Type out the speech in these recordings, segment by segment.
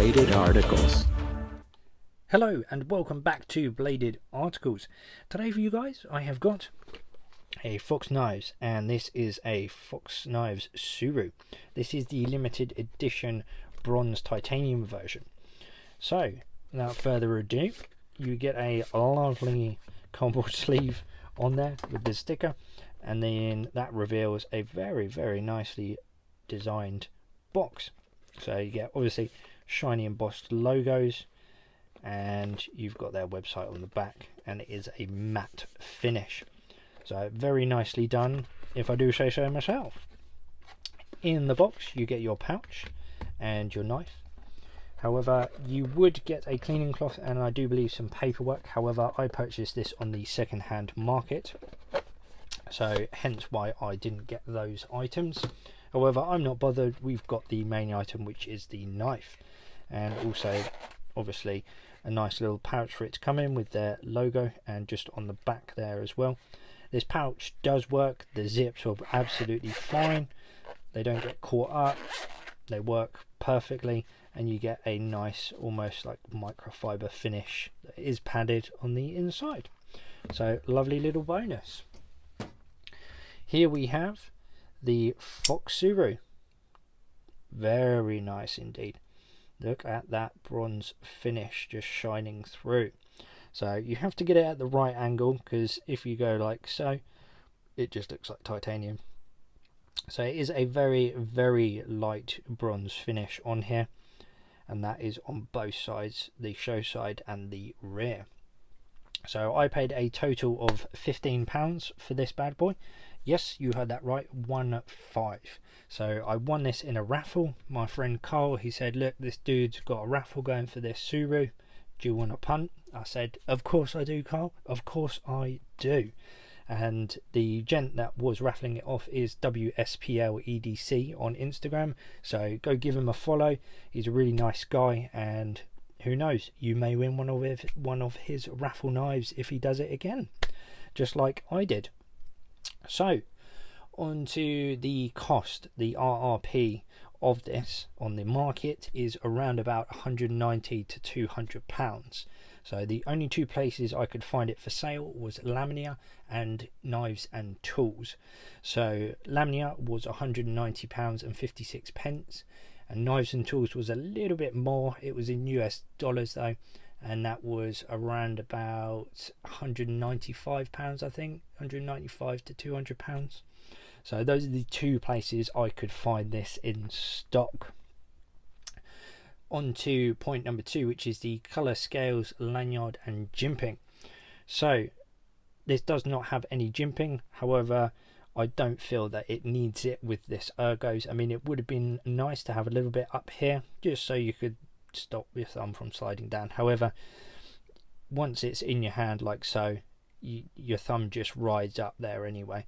Bladed Articles. Hello and welcome back to Bladed Articles. Today for you guys I have got a Fox Knives, and this is a Fox Knives Suru. This is the limited edition bronze titanium version. So without further ado, you get a lovely cardboard sleeve on there with the sticker, and then that reveals a very nicely designed box. So you get obviously shiny embossed logos, and you've got their website on the back, and it is a matte finish. So very nicely done, if I do say so myself. In the box you get your pouch and your knife. However, you would get a cleaning cloth and I do believe some paperwork. However, I purchased this on the second-hand market, so hence why I didn't get those items. However, I'm not bothered. We've got the main item, which is the knife, and also obviously a nice little pouch for it to come in with their logo, and just on the back there as well. This pouch does work. The zips are absolutely fine. They don't get caught up. They work perfectly, and you get a nice almost like microfiber finish that is padded on the inside. So lovely little bonus. Here we have the Fox Suru. Very nice indeed. Look at that bronze finish just shining through. So you have to get it at the right angle, because if you go like so, it just looks like titanium. So it is a very light bronze finish on here, and that is on both sides, the show side and the rear. So I paid a total of £15 for this bad boy. Yes, you heard that right, 15. So I won this in a raffle. My friend Carl, he said, look, this dude's got a raffle going for this Suru. Do you want a punt? I said, of course I do, Carl. Of course I do. And the gent that was raffling it off is WSPLEDC on Instagram. So go give him a follow. He's a really nice guy, and who knows, you may win one of his raffle knives if he does it again, just like I did. So on to the cost. The RRP of this on the market is around about £190 to £200. So the only two places I could find it for sale was Lamia and Knives and Tools. So Lamia was £190 and 56 pence, and Knives and Tools was a little bit more. It was in US dollars though, and that was around about £195, I think, £195 to £200. So those are the two places I could find this in stock. On to point number 2, which is the colour scales, lanyard and jimping. So this does not have any jimping. However, I don't feel that it needs it with this ergos. I mean, it would have been nice to have a little bit up here, just so you could stop your thumb from sliding down. However, once it's in your hand like so, your thumb just rides up there anyway.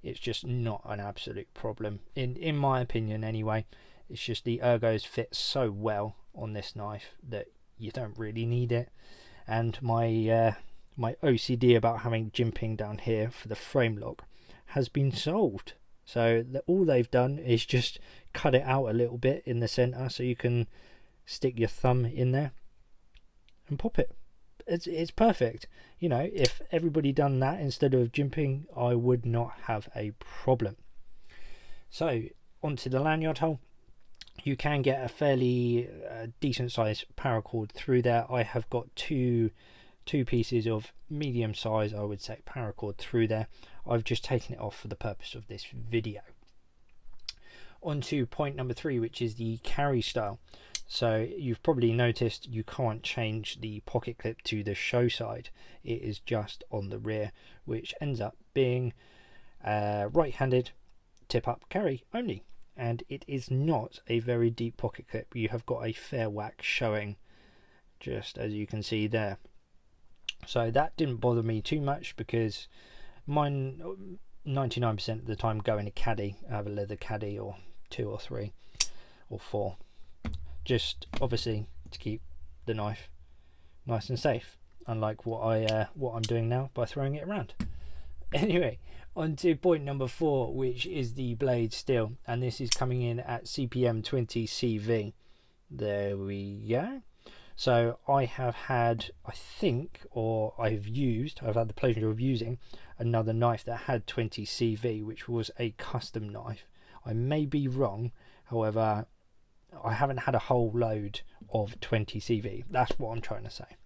It's just not an absolute problem in my opinion anyway. It's just the ergos fit so well on this knife that you don't really need it. And my my OCD about having jimping down here for the frame lock has been solved. So all they've done is just cut it out a little bit in the center, so you can stick your thumb in there and pop it. It's perfect. You know, if everybody done that instead of jimping, I would not have a problem. So onto the lanyard hole. You can get a fairly decent sized paracord through there. I have got two pieces of medium size, I would say, paracord through there. I've just taken it off for the purpose of this video. On to point number 3, which is the carry style. So you've probably noticed you can't change the pocket clip to the show side. It is just on the rear, which ends up being right-handed tip up carry only. And it is not a very deep pocket clip. You have got a fair whack showing, just as you can see there. So that didn't bother me too much, because mine 99% of the time go in a caddy. I have a leather caddy, or 2 or 3 or 4. Just obviously to keep the knife nice and safe, unlike what I'm doing now by throwing it around. Anyway, on to point number 4, which is the blade steel, and this is coming in at CPM 20 CV. There we go. So I have had, I think, or I've had the pleasure of using another knife that had 20 CV, which was a custom knife. I may be wrong, however, I haven't had a whole load of 20 CV. That's what I'm trying to say.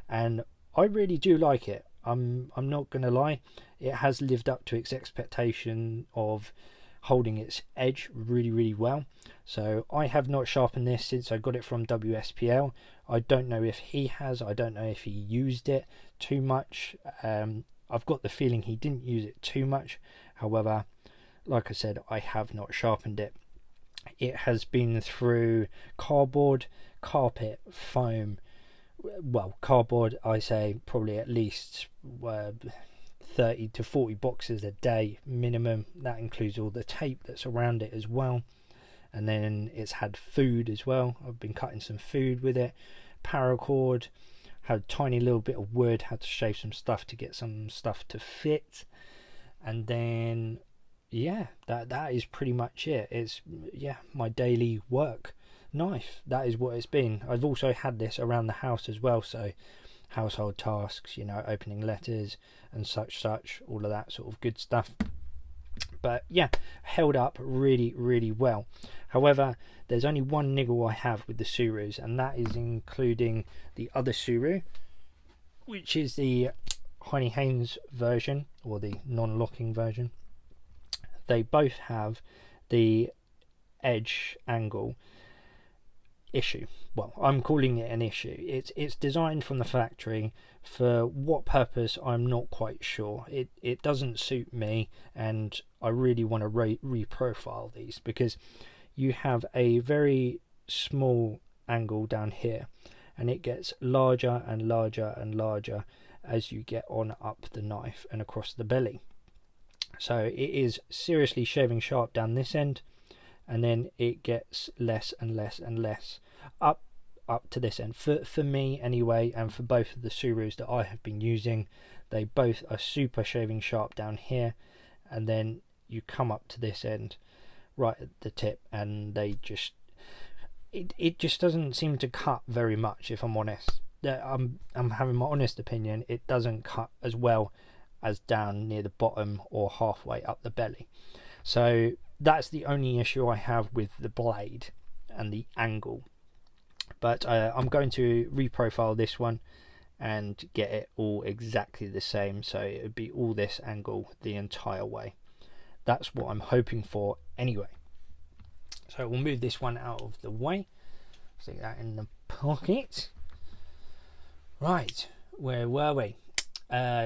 And I really do like it. I'm not going to lie. It has lived up to its expectation of holding its edge really, really well. So I have not sharpened this since I got it from WSPL. I don't know if he has. I don't know if he used it too much. I've got the feeling he didn't use it too much. However, like I said, I have not sharpened it. It has been through cardboard, carpet, foam. Well, cardboard, I say probably at least 30 to 40 boxes a day minimum. That includes all the tape that's around it as well. And then it's had food as well. I've been cutting some food with it. Paracord, had a tiny little bit of wood, had to shave some stuff to get some stuff to fit. And then yeah, that is pretty much it. It's my daily work knife. That is what it's been. I've also had this around the house as well, so household tasks, opening letters and such, all of that sort of good stuff. But yeah, held up really, really well. However, there's only one niggle I have with the Surus, and that is including the other Suru, which is the Heinnie Haynes version, or the non-locking version. They both have the edge angle issue. Well, I'm calling it an issue. It's designed from the factory. For what purpose, I'm not quite sure. It doesn't suit me, and I really want to reprofile these, because you have a very small angle down here, and it gets larger and larger and larger as you get on up the knife and across the belly. So it is seriously shaving sharp down this end, and then it gets less and less and less up to this end. For me anyway, and for both of the Surus that I have been using, they both are super shaving sharp down here, and then you come up to this end right at the tip, and they just it just doesn't seem to cut very much, if I'm honest. I'm having my honest opinion. It doesn't cut as well as down near the bottom or halfway up the belly. So that's the only issue I have with the blade and the angle. But I'm going to reprofile this one and get it all exactly the same, so it would be all this angle the entire way. That's what I'm hoping for anyway. So we'll move this one out of the way, stick that in the pocket. Right, where were we?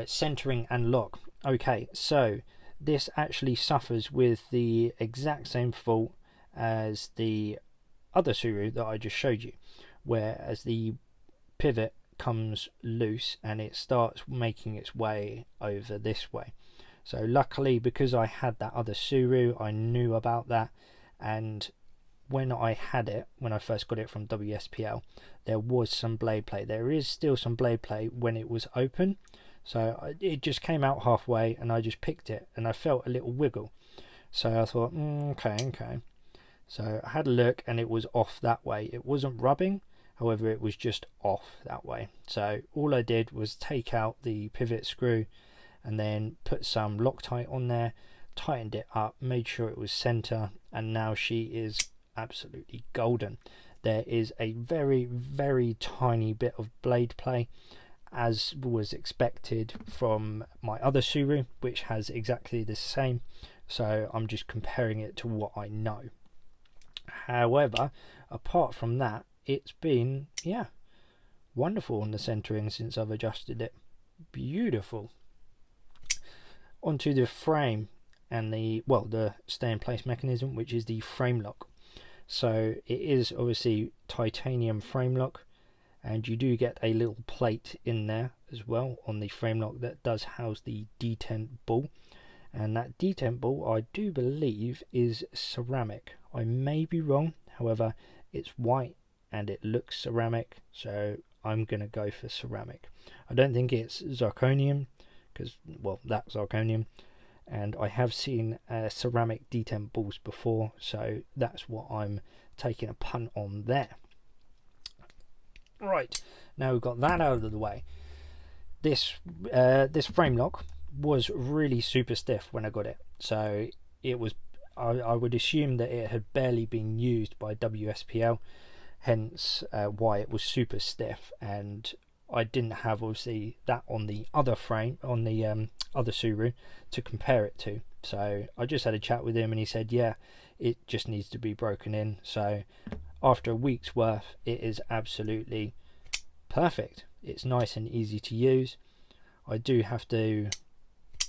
Centering and lock. Okay, so this actually suffers with the exact same fault as the other Suru that I just showed you, whereas the pivot comes loose and it starts making its way over this way. So luckily, because I had that other Suru, I knew about that, and when I first got it from WSPL, there was some blade play. There is still some blade play when it was open, so it just came out halfway and I just picked it and I felt a little wiggle. So I thought, okay. So I had a look and it was off that way. It wasn't rubbing, however it was just off that way. So all I did was take out the pivot screw and then put some Loctite on there, tightened it up, made sure it was center, and now she is absolutely golden. There is a very, very tiny bit of blade play, as was expected from my other Suru, which has exactly the same, so I'm just comparing it to what I know. However, apart from that, it's been wonderful on the centering since I've adjusted it. Beautiful. Onto the frame and the stay in place mechanism, which is the frame lock. So it is obviously titanium frame lock, and you do get a little plate in there as well on the frame lock that does house the detent ball, and that detent ball I do believe is ceramic. I may be wrong, however it's white and it looks ceramic, so I'm gonna go for ceramic. I don't think it's zirconium, because that's zirconium, and I have seen ceramic detent balls before, so that's what I'm taking a punt on there. Right, now we've got that out of the way. This frame lock was really super stiff when I got it, so it was, I would assume that it had barely been used by WSPL, hence why it was super stiff. And I didn't have obviously that on the other frame, on the other Suru, to compare it to. So I just had a chat with him and he said, yeah, it just needs to be broken in. So after a week's worth, it is absolutely perfect. It's nice and easy to use. I do have to,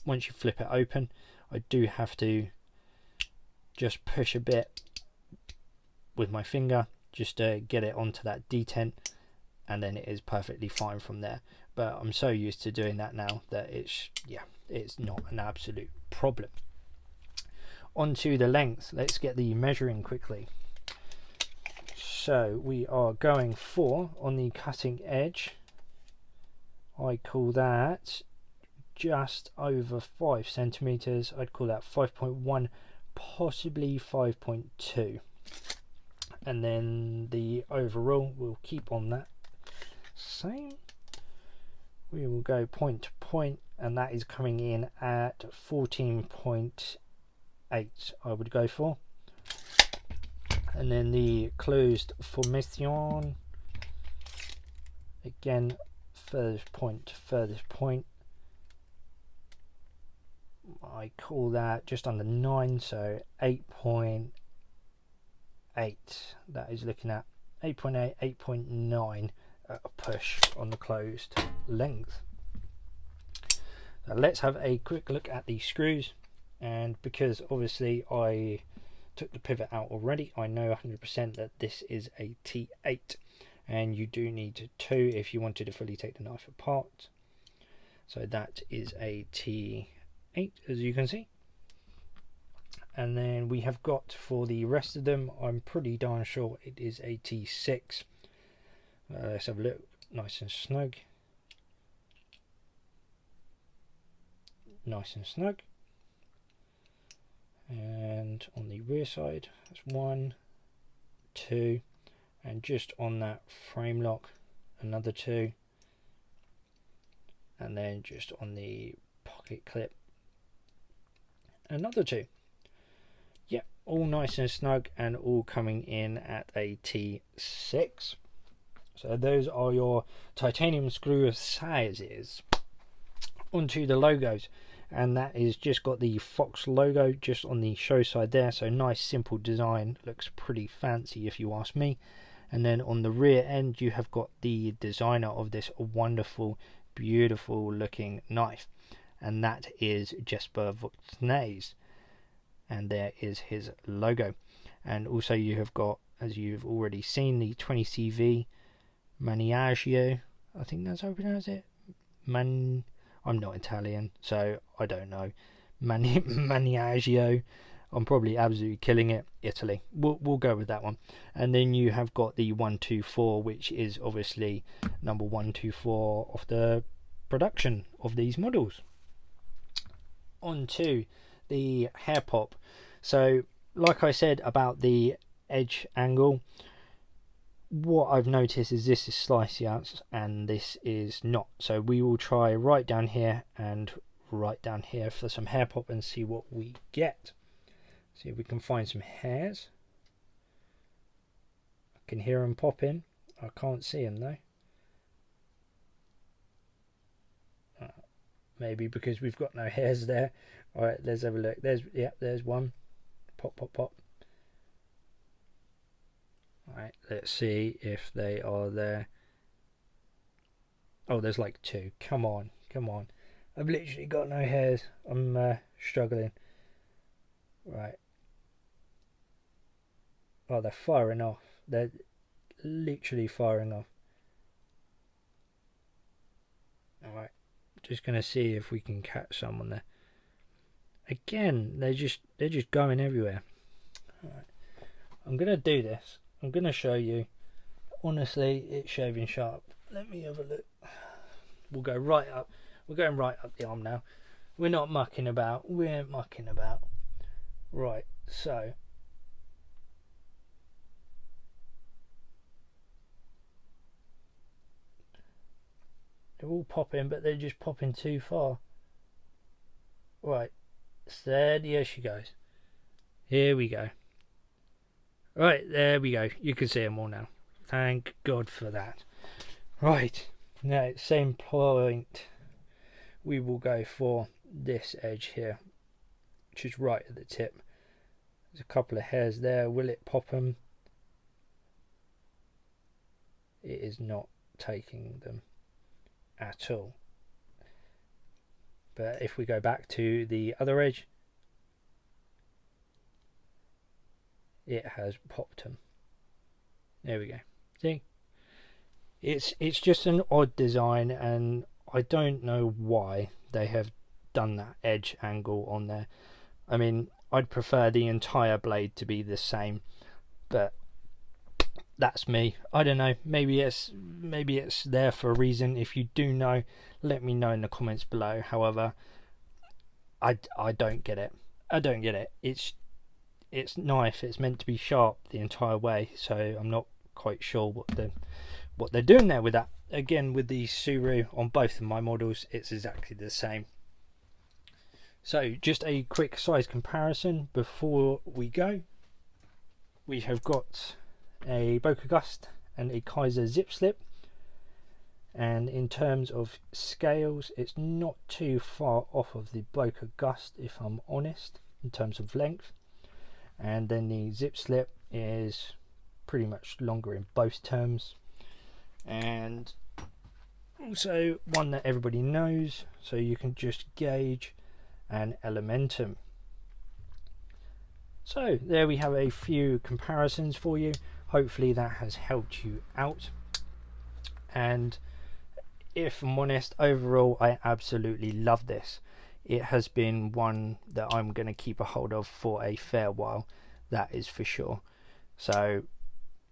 once you flip it open, I do have to just push a bit with my finger just to get it onto that detent, and then it is perfectly fine from there. But I'm so used to doing that now that it's, yeah, it's not an absolute problem. Onto the length, let's get the measuring quickly. So we are going for, on the cutting edge, I call that just over 5 centimeters. I'd call that 5.1, possibly 5.2. And then the overall, we'll keep on that same. We will go point to point, and that is coming in at 14.8, I would go for. And then the closed formation, again, furthest point to furthest point, I call that just under 9, so 8.8. That is looking at 8.8, 8.9 at a push on the closed length. Now let's have a quick look at the screws, and because obviously I took the pivot out already, I know 100% that this is a T8, and you do need 2 if you wanted to fully take the knife apart. So that is a T8, as you can see. And then we have got, for the rest of them, I'm pretty darn sure it is a T6. Let's have a look. Nice and snug. Nice and snug. And on the rear side, that's 1, 2, and just on that frame lock, another 2, and then just on the pocket clip, another 2. Yep, all nice and snug and all coming in at a T6. So those are your titanium screw sizes. Onto the logos, and that is just got the Fox logo just on the show side there, so nice simple design, looks pretty fancy if you ask me. And then on the rear end you have got the designer of this wonderful, beautiful looking knife, and that is Jesper Voxnaes, and there is his logo. And also you have got, as you've already seen, the 20CV Maniaggio, I think that's how you pronounce it. I'm not Italian, so I don't know. Maniaggio. I'm probably absolutely killing it. Italy. We'll go with that one. And then you have got the 124, which is obviously number 124 of the production of these models. On to the hair pop. So, like I said about the edge angle, what I've noticed is this is slicey out and this is not. So we will try right down here and right down here for some hair pop and see what we get. See if we can find some hairs. I can hear them popping. I can't see them though. Maybe because we've got no hairs there. Alright, let's have a look. There's one. Pop, pop, pop. Alright, let's see if they are there. Oh, there's like 2. Come on, come on. I've literally got no hairs. I'm struggling. Right. Oh, they're firing off. They're literally firing off. Alright, just going to see if we can catch someone there. Again, they're just going everywhere. Alright, I'm going to do this. I'm going to show you. Honestly, it's shaving sharp. Let me have a look. We'll go right up. We're going right up the arm now. We're not mucking about. We ain't mucking about. Right, so. They're all popping, but they're just popping too far. Right, steady as she goes. Here we go. Right, there we go. You can see them all now. Thank God for that. Right, now same point. We will go for this edge here, which is right at the tip. There's a couple of hairs there. Will it pop them? It is not taking them at all. But if we go back to the other edge, it has popped them. There we go. See? It's just an odd design, and I don't know why they have done that edge angle on there. I mean, I'd prefer the entire blade to be the same, but that's me. I don't know. Maybe it's there for a reason. If you do know, let me know in the comments below. However, I don't get it. I don't get it. It's knife. It's meant to be sharp the entire way, so I'm not quite sure what they're doing there with that. Again, with the Suru on both of my models, it's exactly the same. So just a quick size comparison before we go. We have got a Boca Gust and a Kaiser Zip Slip, and in terms of scales, it's not too far off of the Boca Gust, if I'm honest, in terms of length. And then the Zip Slip is pretty much longer in both terms, and also one that everybody knows, so you can just gauge an Elementum. So there we have a few comparisons for you. Hopefully that has helped you out, and if I'm honest, overall I absolutely love this. It has been one that I'm going to keep a hold of for a fair while, that is for sure. So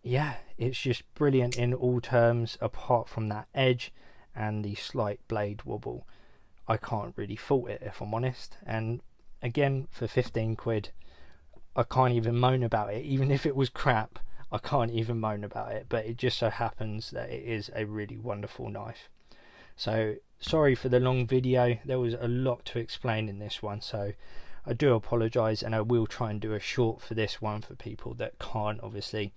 yeah, it's just brilliant in all terms, apart from that edge and the slight blade wobble. I can't really fault it, if I'm honest, and again, for 15 quid I can't even moan about it. Even if it was crap, I can't even moan about it, but it just so happens that it is a really wonderful knife. So sorry for the long video, there was a lot to explain in this one, so I do apologise, and I will try and do a short for this one for people that can't obviously,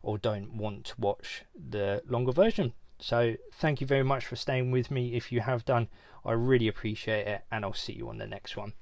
or don't want to watch the longer version. So thank you very much for staying with me. If you have done, I really appreciate it, and I'll see you on the next one.